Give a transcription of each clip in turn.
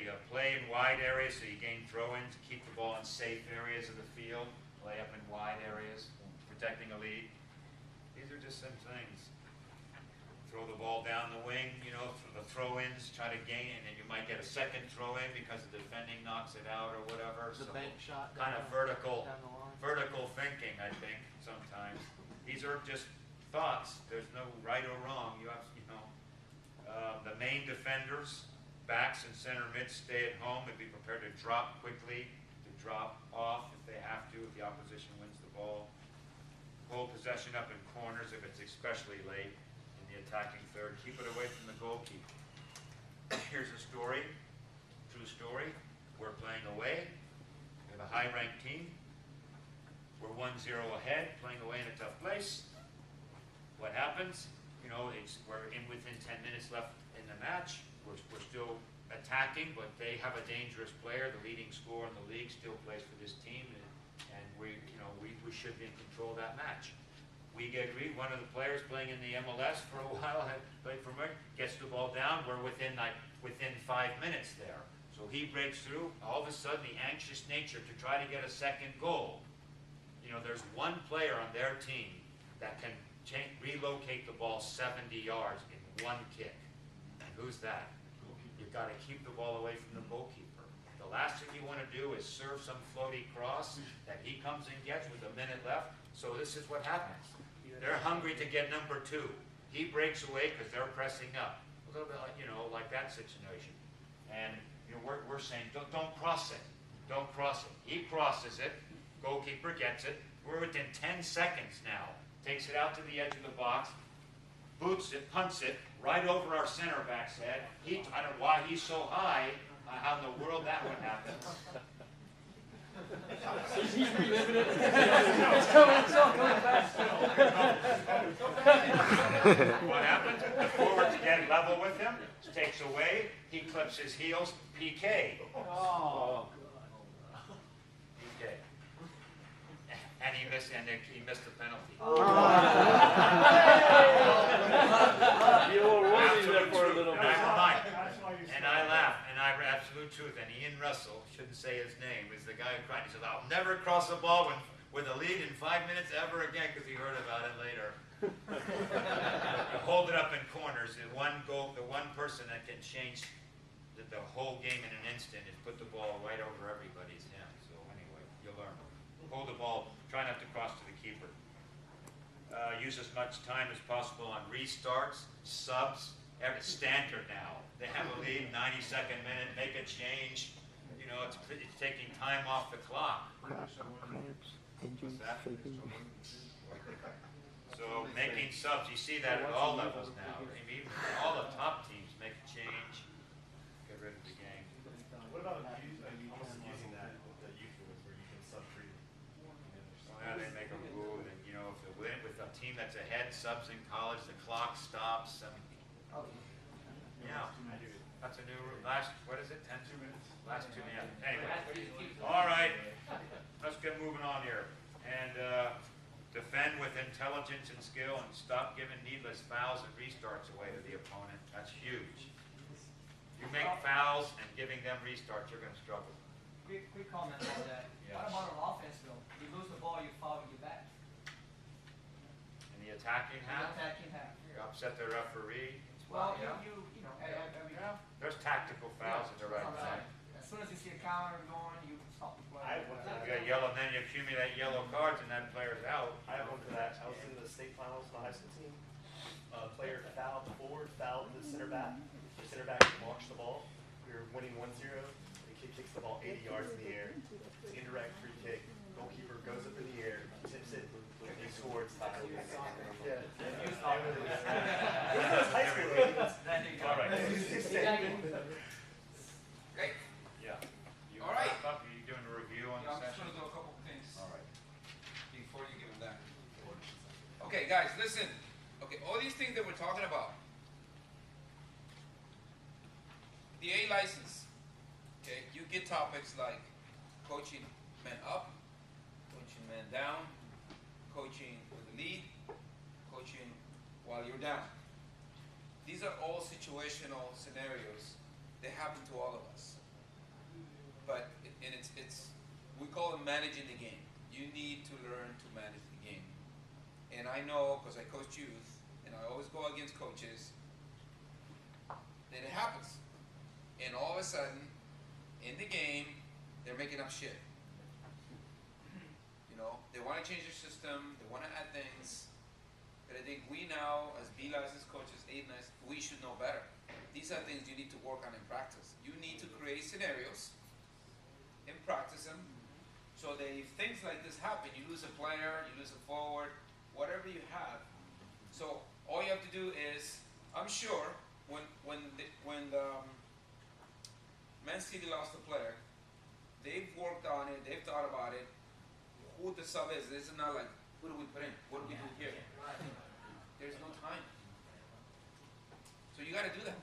you play in wide areas so you gain throw-ins, keep the ball in safe areas of the field, play up in wide areas, protecting a lead. These are just some things. Throw the ball down the wing, you know, for the throw-ins, try to gain, and then you might get a second throw-in because the defending knocks it out or whatever. The so bank shot. kind of down the line. vertical thinking, I think, sometimes. These are just thoughts. There's no right or wrong. You have, you know, the main defenders, backs and center mids, stay at home and be prepared to drop quickly, to drop off if they have to, if the opposition wins the ball. Hold possession up in corners if it's especially late in the attacking third. Keep it away from the goalkeeper. Here's a story, true story. We're playing away. We have a high-ranked team. We're 1-0 ahead, playing away in a tough place. What happens? You know, we're within 10 minutes left in the match. We're still attacking, but they have a dangerous player. The leading scorer in the league still plays for this team, and we should be in control of that match. We get agreed. One of the players playing in the MLS for a while had played for Merck, gets the ball down. We're within 5 minutes there. So he breaks through. All of a sudden, the anxious nature to try to get a second goal. You know, there's one player on their team that can relocate the ball 70 yards in one kick. And who's that? You've got to keep the ball away from the goalkeeper. The last thing you want to do is serve some floaty cross that he comes and gets with a minute left. So this is what happens. They're hungry to get number 2. He breaks away because they're pressing up. A little bit like, you know, like that situation. And you know, we're saying, don't cross it. Don't cross it. He crosses it. Goalkeeper gets it. We're within 10 seconds now. Takes it out to the edge of the box, boots it, punts it, right over our center back's head. I don't know why he's so high, how in the world that would happen. He's reliving it. It's all coming back. What happens? The forwards get level with him, takes away, he clips his heels, PK. Oh. PK. And he missed the penalty. Oh. You were waiting there for a little bit. And I laughed, and absolute truth. And Ian Russell, shouldn't say his name, is the guy who cried. He said, "I'll never cross a ball with a lead in 5 minutes ever again," because he heard about it later. You hold it up in corners. The one person that can change the whole game in an instant is put the ball right over everybody's head. So anyway, you learn. Hold the ball. Try not to cross to the keeper. Use as much time as possible on restarts, subs. Every standard now. They have a lead, 92nd minute, make a change. You know, it's taking time off the clock. What's that? So making subs, you see that at all levels now. Even all the top teams make a change, get rid of the game. What about using that with the youth rules where you can sub free? Well, they make a rule that, you know, if with a team that's ahead, subs in college, the clock stops. Yeah, that's a new rule. What is it, 10 minutes? Last 2 minutes. Anyway, all right, let's get moving on here. And defend with intelligence and skill and stop giving needless fouls and restarts away to the opponent. That's huge. You make fouls and giving them restarts, you're going to struggle. Quick comment on that. Yes. What about on offense, though? You lose the ball, you foul, you get back. In the attacking half, Attacking half. you upset the referee. Well, Yeah. you know, I mean, There's tactical fouls at the right time. as soon as you see a counter going, you stop the play. I have one for You that. got yellow, then you accumulate yellow cards and that player's out. I have one for that. I was in the state finals for the high school team. Player fouled the forward, fouled the center back. The center back launched the ball. We were winning 1-0. The kid kicks the ball 80 yards in the air. It's an indirect free kick. Goalkeeper goes up in the air, tips it, and he scores. Yeah. High school. All right. Great. Yeah. You All right. wrap up, you doing a review on Yeah, the I'm just session? going to do a couple of things All right. before you give them that. Okay, guys, listen. Okay, all these things that we're talking about. The A license. Okay, you get topics like coaching men up, coaching men down, coaching with the lead, coaching while you're down. These are all situational scenarios that happen to all of us. and we call it managing the game. You need to learn to manage the game. And I know, because I coach youth, and I always go against coaches, that it happens. And all of a sudden, in the game, they're making up shit. You know, they want to change their system, they want to add things, but I think we now, as B licensed coaches, A licensed, we should know better. These are things you need to work on in practice. You need to create scenarios and practice them, so that if things like this happen, you lose a player, you lose a forward, whatever you have. So all you have to do is, I'm sure, when Man City lost a player, they've worked on it, they've thought about it, who the sub is. This is not like, who do we put in? What do we do here? There's no time. So you got to do that.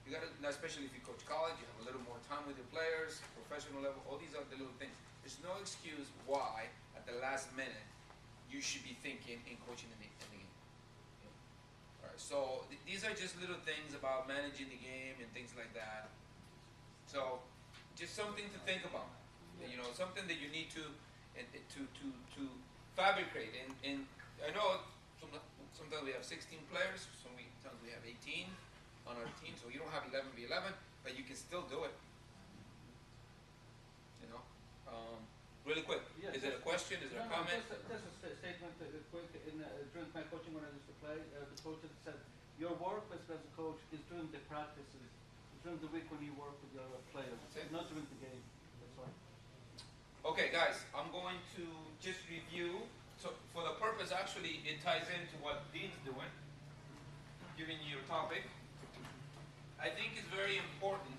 You got to, especially if you coach college, you have a little more time with your players, professional level, all these are the little things. There's no excuse why, at the last minute, you should be thinking in coaching in the game. All right, so these are just little things about managing the game and things like that. So, just something to think about. You know, something that you need to fabricate. And I know sometimes we have 16 players, sometimes we have 18 on our team, so you don't have 11v11, but you can still do it. You know, really quick. Yeah, Is it a question? Is it a comment? Just a statement, quick. During my coaching when I used to play, the coach said, your work as a coach is during the practices, during the week when you work with your players, not during the game. That's why. Okay, guys, I'm going to just review. So, for the purpose, actually, it ties into what Dean's doing, giving you your topic. I think it's very important.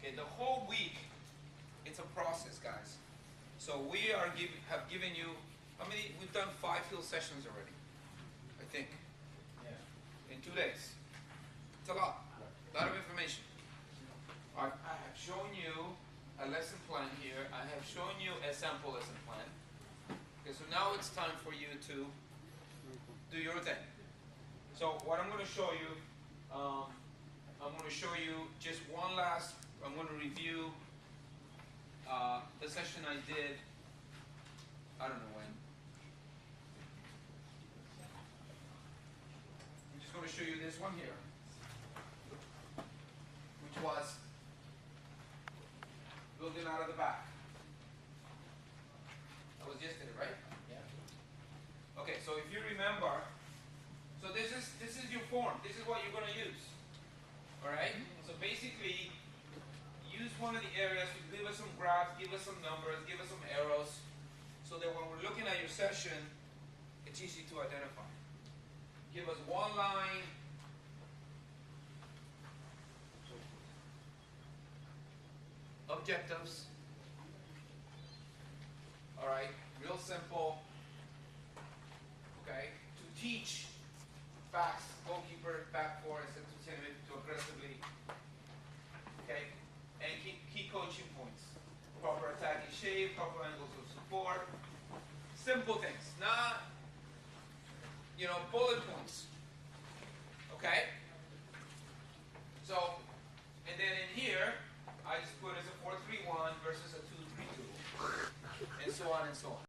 Okay, the whole week, it's a process, guys. So we have given you, how many? We've done 5 field sessions already, I think. Yeah. In 2 days. It's a lot of information. I have shown you a lesson plan here. I have shown you a sample lesson plan. Okay, so now it's time for you to do your thing. So what I'm going to show you, I'm going to show you just one last, I'm going to review the session I did, I don't know when. I'm just going to show you this one here, which was building out of the back. That was yesterday, right? Yeah. Okay, so if you remember, so this is your form. This is what you're going to use. All right? So basically, use one of the areas to give us some graphs, give us some numbers, give us some arrows, so that when we're looking at your session, it's easy to identify. Give us one line. Objectives. All right, real simple. Okay, to teach backs, goalkeeper, back four, and centimeter to aggressively. Okay, and key coaching points: proper attacking shape, proper angles of support. Simple things, not bullet points. Okay. So, and then in here, I just put as a 4-3-1 versus a 2-3-2, and so on and so on.